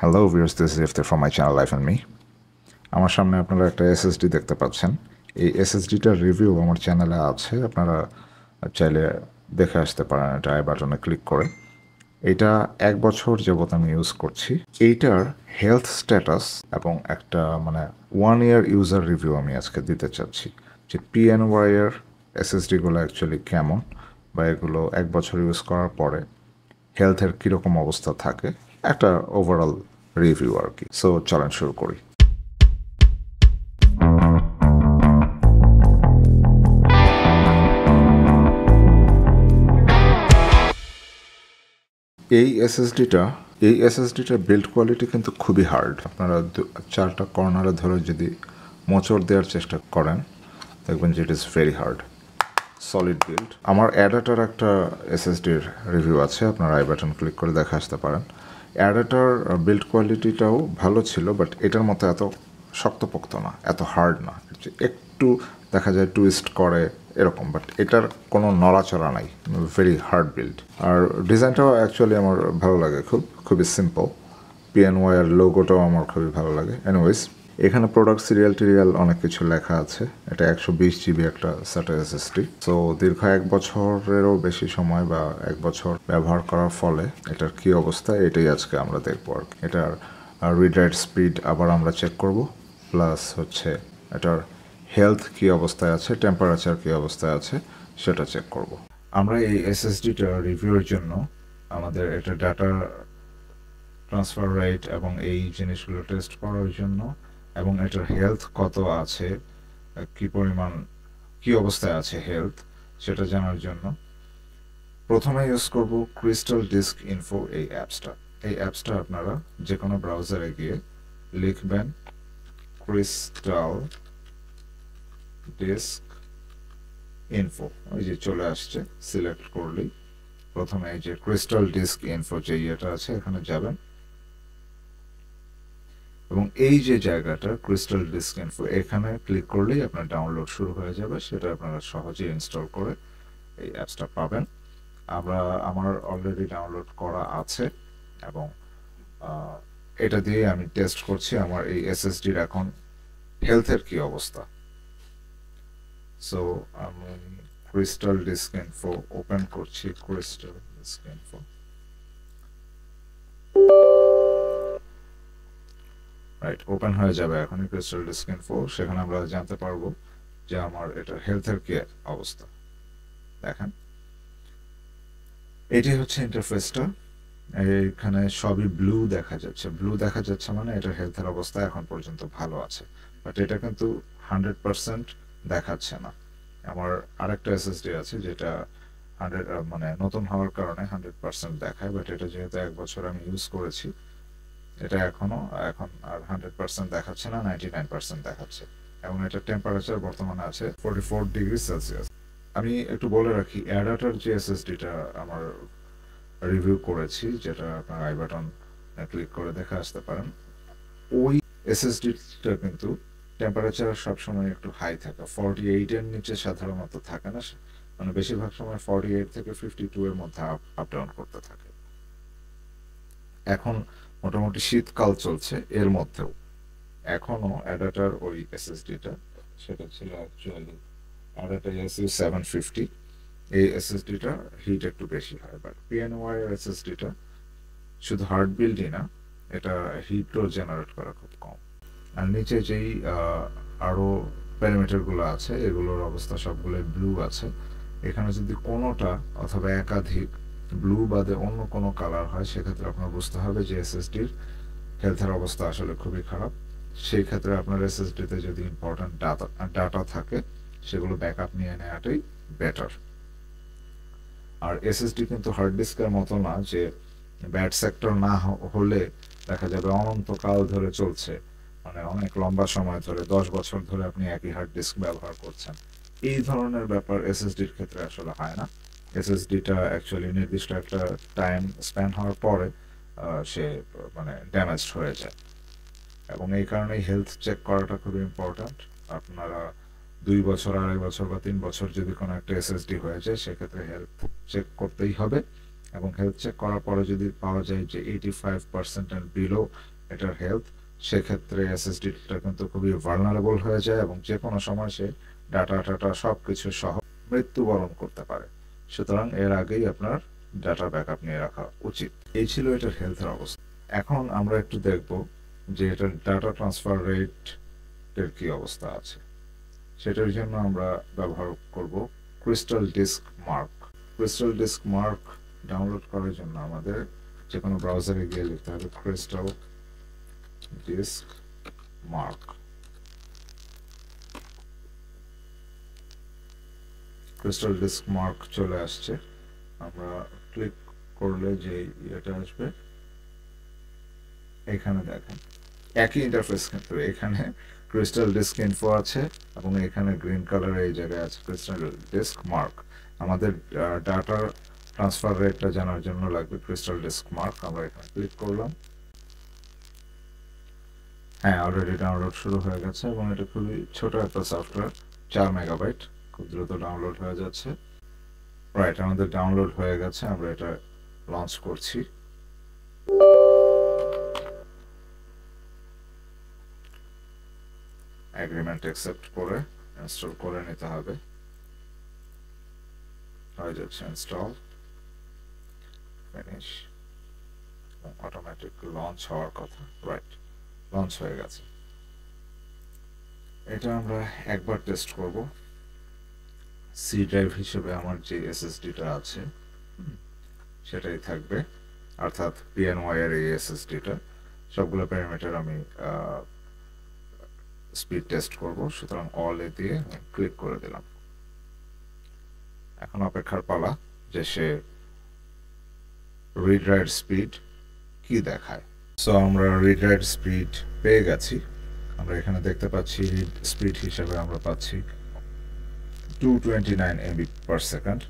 Hello viewers, this is Ifti from my channel life and me. আমার সামনে আপনারা একটা এসএসডি দেখতে পাচ্ছেন। এই এসএসডিটার রিভিউ আমার চ্যানেলে আছে, আপনারা চাইলে দেখে আসতে পারেন এটা আই বাটনে ক্লিক করে। এটা 1 বছর যাবত আমি ইউজ করছি। এইটার হেলথ স্ট্যাটাস এবং একটা 1 ইয়ার ইউজার রিভিউ আমি আজকে দিতে চাচ্ছি, যে পিএনওয়াই এর এসএসডিগুলো অ্যাকচুয়ালি কেমন, বা এগুলো 1 বছর ইউজ করার পরে হেলথের কীরকম অবস্থা থাকে, একটা ওভারঅল রিভিউ আর কি। সো চলেন শুরু করি। এই এসএসডিটার বিল্ড কোয়ালিটি কিন্তু খুবই হার্ড। আপনারা 4টা কর্নারে ধরে যদি মোচড় দেওয়ার চেষ্টা করেন দেখবেন যে it is very hard, solid build. আমার অ্যাডাটার একটা এসএসডির রিভিউ আছে, আপনারা আই বাটন ক্লিক করে দেখে আসতে পারেন। অ্যাডাটার বিল্ড কোয়ালিটিটাও ভালো ছিল, বাট এটার মতো এত শক্তপোক্ত না, এত হার্ড না। একটু দেখা যায় টুইস্ট করে এরকম, বাট এটার কোনো নড়াচড়া নাই, ভেরি হার্ড বিল্ড। আর ডিজাইনটাও অ্যাকচুয়ালি আমার ভালো লাগে, খুবই সিম্পল। পিএনওয়াই এর লোগোটাও আমার খুবই ভালো লাগে। এনিওয়েজ, এখানে প্রোডাক্ট সিরিয়াল অনেক কিছু লেখা আছে। এটা 120 GB একটা SATA SSD। সো দীর্ঘ 1 বছরেরও বেশি সময় বা 1 বছর ব্যবহার করার ফলে এটার কি অবস্থা, এটাই আজকে আমরা দেখবো আর কি। এটার রিড রাইট স্পিড আবার আমরা চেক করব, প্লাস হচ্ছে এটার হেলথ কি অবস্থায় আছে, টেম্পারেচার কি অবস্থায় আছে সেটা চেক করব। আমরা এই এসএসডিটা রিভিউর জন্য আমাদের এটা ডাটা ট্রান্সফার রেট এবং এই জিনিসগুলো টেস্ট করার জন্য, এবং এটার হেলথ কত আছে, কি পরিমাণ কি অবস্থায় আছে হেলথ, সেটা জানার জন্য প্রথমে ইউজ করব ক্রিস্টাল ডিস্ক ইনফো এই অ্যাপসটা। এই অ্যাপসটা আপনারা যে কোনো ব্রাউজারে গিয়ে লিখবেন ক্রিস্টাল ডিস্ক ইনফো, ওই যে চলে আসছে, সিলেক্ট করলেই প্রথমে এই যে ক্রিস্টাল ডিস্ক ইনফো যে ইয়েটা আছে এখানে যাবেন, এবং এই যে জায়গাটা ক্রিস্টাল ডিস্ক ইনফো এখানে ক্লিক করলেই আপনার ডাউনলোড শুরু হয়ে যাবে। সেটা আপনারা সহজেই ইনস্টল করে এই অ্যাপসটা পাবেন। আমার অলরেডি ডাউনলোড করা আছে, এবং এটা দিয়ে আমি টেস্ট করছি আমার এই এসএসডির এখন হেলথের কি অবস্থা। সো আমি ক্রিস্টাল ডিস্ক ইনফো ওপেন করছি, crystal disk info. Right, open হয়ে যাবে এখন ক্রিস্টাল ডিস্ক ইনফো। সেখানে আমরা জানতে পারবো যে আমার এটা হেলথের কি অবস্থা। দেখেন, এটি হচ্ছে ইন্টারফেসটা। এখানে সবই ব্লু দেখা যাচ্ছে মানে এটার হেলথের অবস্থা এখন পর্যন্ত ভালো আছে, বাট এটা কিন্তু 100% দেখাচ্ছে না। আমার আরেকটা এসএসডি আছে যেটা 100 নতুন হওয়ার কারণে 100% দেখায়, বাট এটা যেহেতু 1 বছর আমি ইউজ করেছি, এটা এখন আর 100% দেখাচ্ছে না, 99% দেখাচ্ছে। এবং এটা টেম্পারেচার বর্তমানে আছে 44°C। আমি একটু বলে রাখি, অ্যাডাটার যে এসএসডিটা আমার রিভিউ করেছি, যেটা আপনার আই বাটন ক্লিক করে দেখে আসতে পারেন, ওই এসএসডিটা কিন্তু টেম্পারেচার সবসময় একটু হাই থাকে, 48-এর নিচে সাধারণত থাকে না, বেশিরভাগ সময় 48 থেকে 52 এর মধ্যে আপ ডাউন করতে থাকে। এখন মোটামুটি শীতকাল চলছে, এর মধ্যেও এখনো অ্যাডাটার ওই এসএসডিটা, সেটা ছিল অ্যাকচুয়ালি অ্যাডাটা SU750, এই এসএসডিটা হিট একটু বেশি হয়। বাট পিএনওয়াই এর এসএসডিটা শুধু হার্ড বিল্ডই না, এটা হিটও জেনারেট করা খুব কম। আর নিচে যেই আরও প্যারামিটারগুলো আছে এগুলোর অবস্থা সবগুলো ব্লু আছে। এখানে যদি কোনোটা অথবা একাধিক ব্লু বাদে অন্য কোনো কালার হয়, সেক্ষেত্রে আপনার বুঝতে হবে যে এসএসডির হেলথের অবস্থা আসলে খুবই খারাপ। সেই ক্ষেত্রে আপনার এসএসডিতে যদি ইম্পর্টেন্ট ডাটা থাকে সেগুলো ব্যাকআপ নিয়ে নেওয়াটাই বেটার। আর এসএসডি কিন্তু হার্ড ডিস্কের মতো না যে ব্যাড সেক্টর না হলে দেখা যাবে অনন্তকাল ধরে চলছে, অনেক লম্বা সময় ধরে 10 বছর ধরে আপনি একই হার্ড ডিস্ক ব্যবহার করছেন। এই ধরনের ব্যাপার এসএসডির ক্ষেত্রে আসলে হয় না। এসএসডিটা অ্যাকচুয়ালি নির্দিষ্ট একটা টাইম স্প্যান হওয়ার পরে সে ড্যামেজড হয়ে যায়, এবং এই কারণেই হেলথ চেক করাটা খুবই ইম্পর্ট্যান্ট। আপনারা 2 বছর, 2.5 বছর বা 3 বছর যদি কোনো একটা এসএসডি হয়ে যায়, সেক্ষেত্রে হেলথ চেক করতেই হবে। এবং হেলথ চেক করার পরে যদি পাওয়া যায় যে 85% এন্ড বিলো এটার হেলথ, সেক্ষেত্রে এসএসডিটা কিন্তু খুবই ভালনারেবল হয়ে যায় এবং যে কোনো সময় সে ডাটা সব কিছু সহ মৃত্যুবরণ করতে পারে। সুতরাং এর আগেই আপনার ডাটা ব্যাকআপ নিয়ে রাখা উচিত। এই ছিল এটার হেলথের অবস্থা। এখন আমরা একটু দেখব যে এটার ডাটা ট্রান্সফার রেট এর কি অবস্থা আছে। সেটার জন্য আমরা ব্যবহার করব crystal disk mark. Crystal disk mark download করার জন্য আমাদের যে কোনো ব্রাউজারে গিয়ে লিখতে হবে crystal disk mark. Crystal disk mark চলে আসছে। আমরা ক্লিক করলে যে এটা আসবে, এখানে দেখেন একই ইন্টারফেস, কিন্তু এখানে ক্রিস্টাল ডিস্ক ইনফো আছে এবং এখানে গ্রিন কালার এই জায়গায় আছে ক্রিস্টাল ডিস্ক মার্ক। আমাদের ডাটার ট্রান্সফার রেটটা জানার জন্য লাগবে ক্রিস্টাল ডিস্ক মার্ক। আমরা এখানে ক্লিক করলাম। হ্যাঁ, অলরেডি ডাউনলোড শুরু হয়ে গেছে এবং এটা খুবই ছোট একটা সফটওয়্যার, 4 মেগাবাইট, খুব দ্রুত ডাউনলোড হয়ে যাচ্ছে। রাইট, আমাদের ডাউনলোড হয়ে গেছে। আমরা এটা লঞ্চ করছি। এগ্রিমেন্ট অ্যাকসেপ্ট করে ইনস্টল করে নিতে হবে। হয়ে যাচ্ছে ইনস্টল, ফিনিশ, অটোমেটিক লঞ্চ হওয়ার কথা। রাইট, লঞ্চ হয়ে গেছে। এটা আমরা একবার টেস্ট করব। সি ড্রাইভ হিসেবে আমার যে এসএসডিটা আছে সেটাই থাকবে, অর্থাৎ PNY এর এই এসএসডিটা। সবগুলো প্যারামিটার আমি স্পিড টেস্ট করব, সুতরাং অল এ দিয়ে ক্লিক করে দিলাম। এখন অপেক্ষার পালা যে সে রিড রাইট স্পিড কি দেখায়। সো আমরা রিড রাইট স্পিড পেয়ে গেছি। আমরা এখানে দেখতে পাচ্ছি রিড স্পিড হিসেবে আমরা পাচ্ছি 229 MB per second,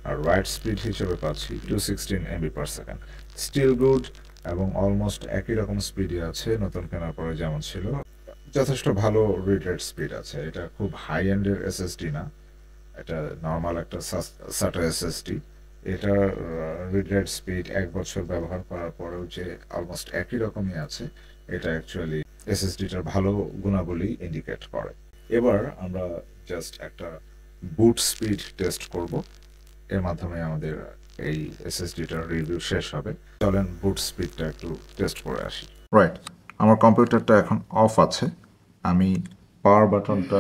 আর রাইট স্পিড হিসেবে পাচ্ছি 216 MB per second। Still good এবং অলমোস্ট একই রকম স্পিডই আছে নতুন কেনার পরে যেমন ছিল। যথেষ্ট ভালো রিড রাইট স্পিড আছে। এটা খুব হাই এন্ডের এসএসডি না, এটা নর্মাল একটা SATA এসএসডি। এটার রিড রাইট স্পিড 1 বছর ব্যবহার করার পরেও যে অলমোস্ট একই রকমই আছে, এটা অ্যাকচুয়ালি এসএসডিটার ভালো গুণাবলী ইন্ডিকেট করে। এবার আমরা জাস্ট একটা বুট স্পিড টেস্ট করব, এর মাধ্যমে আমাদের এই এসএসডিটার রিভিউ শেষ হবে। চলেন বুট স্পিডটা একটু টেস্ট করে আসি। রাইট, আমার কম্পিউটারটা এখন অফ আছে। আমি পাওয়ার বাটনটা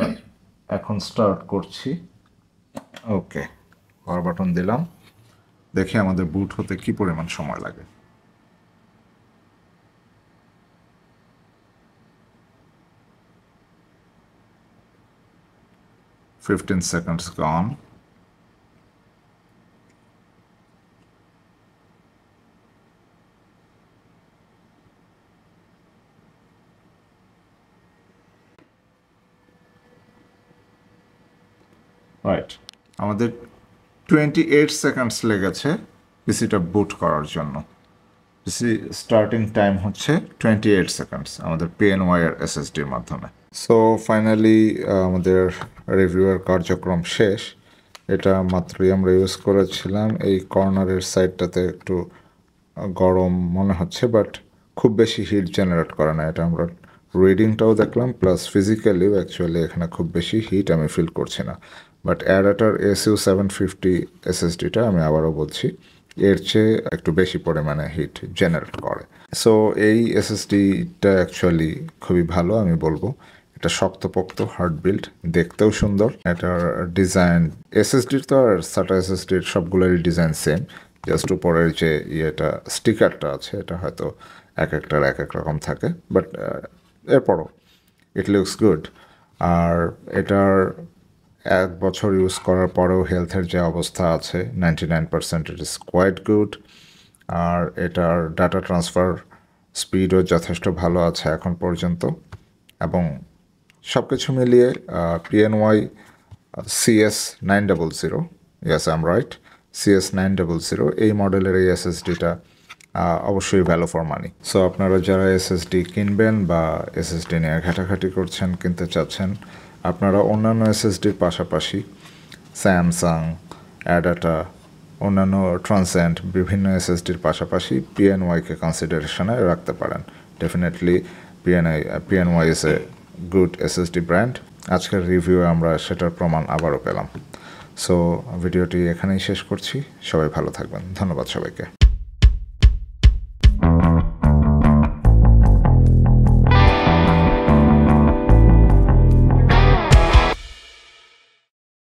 এখন স্টার্ট করছি। ওকে, পাওয়ার বাটন দিলাম। দেখি আমাদের বুট হতে কি পরিমাণ সময় লাগে। $15 seconds gone. রাইট, আমাদের 28 সেকেন্ডস লেগেছে পিসিটা বুট করার জন্য। পিসি স্টার্টিং টাইম হচ্ছে 28 সেকেন্ডস আমাদের PNY এর এসএসডির মাধ্যমে। সো ফাইনালি আমাদের রিভিউয়ের কার্যক্রম শেষ। এটা মাত্রই আমরা ইউজ করেছিলাম। এই কর্নারের সাইডটাতে একটু গরম মনে হচ্ছে, বাট খুব বেশি হিট জেনারেট করে না। এটা আমরা রিডিংটাও দেখলাম, প্লাস ফিজিক্যালিও অ্যাকচুয়ালি এখানে খুব বেশি হিট আমি ফিল করছি না। বাট অ্যাডাটার SU750 এসএসডিটা আমি আবারও বলছি, এর চেয়ে একটু বেশি পরিমাণে হিট জেনারেট করে। সো এই এসএসডিটা অ্যাকচুয়ালি খুবই ভালো আমি বলবো। এটা শক্তপোক্ত, হার্ড বিল্ড, দেখতেও সুন্দর। এটার ডিজাইন এসএসডির তো আর SATA এসএসডির সবগুলোরই ডিজাইন সেম, জাস্ট উপরের যে ইয়েটা স্টিকারটা আছে এটা হয়তো এক একটার এক এক রকম থাকে, বাট এরপরও ইট লুকস গুড। আর এটার 1 বছর ইউজ করার পরেও হেলথের যে অবস্থা আছে 99%, ইট ইজ কোয়াইট গুড। আর এটার ডাটা ট্রান্সফার স্পিডও যথেষ্ট ভালো আছে এখন পর্যন্ত। এবং সব কিছু মিলিয়ে PNY CS900, yes I am right, CS900 এই মডেলের এই এসএসডিটা অবশ্যই ভ্যালু ফর মানি। সো আপনারা যারা এসএসডি কিনবেন বা এসএসডি নিয়ে ঘাটাঘাটি করছেন, কিনতে চাচ্ছেন, আপনারা অন্যান্য এসএসডির পাশাপাশি স্যামসাং, অ্যাডাটা অন্যান্য ট্রান্সেন্ট বিভিন্ন এসএসডির পাশাপাশি পিএনওয়াইকে কনসিডারেশনে রাখতে পারেন। Definitely PNY is a good SSD brand. আজকের রিভিউ আমরা সেটার প্রমাণ আবারও পেলাম। সো ভিডিওটি এখানেই শেষ করছি। সবাই ভালো থাকবেন। ধন্যবাদ সবাইকে।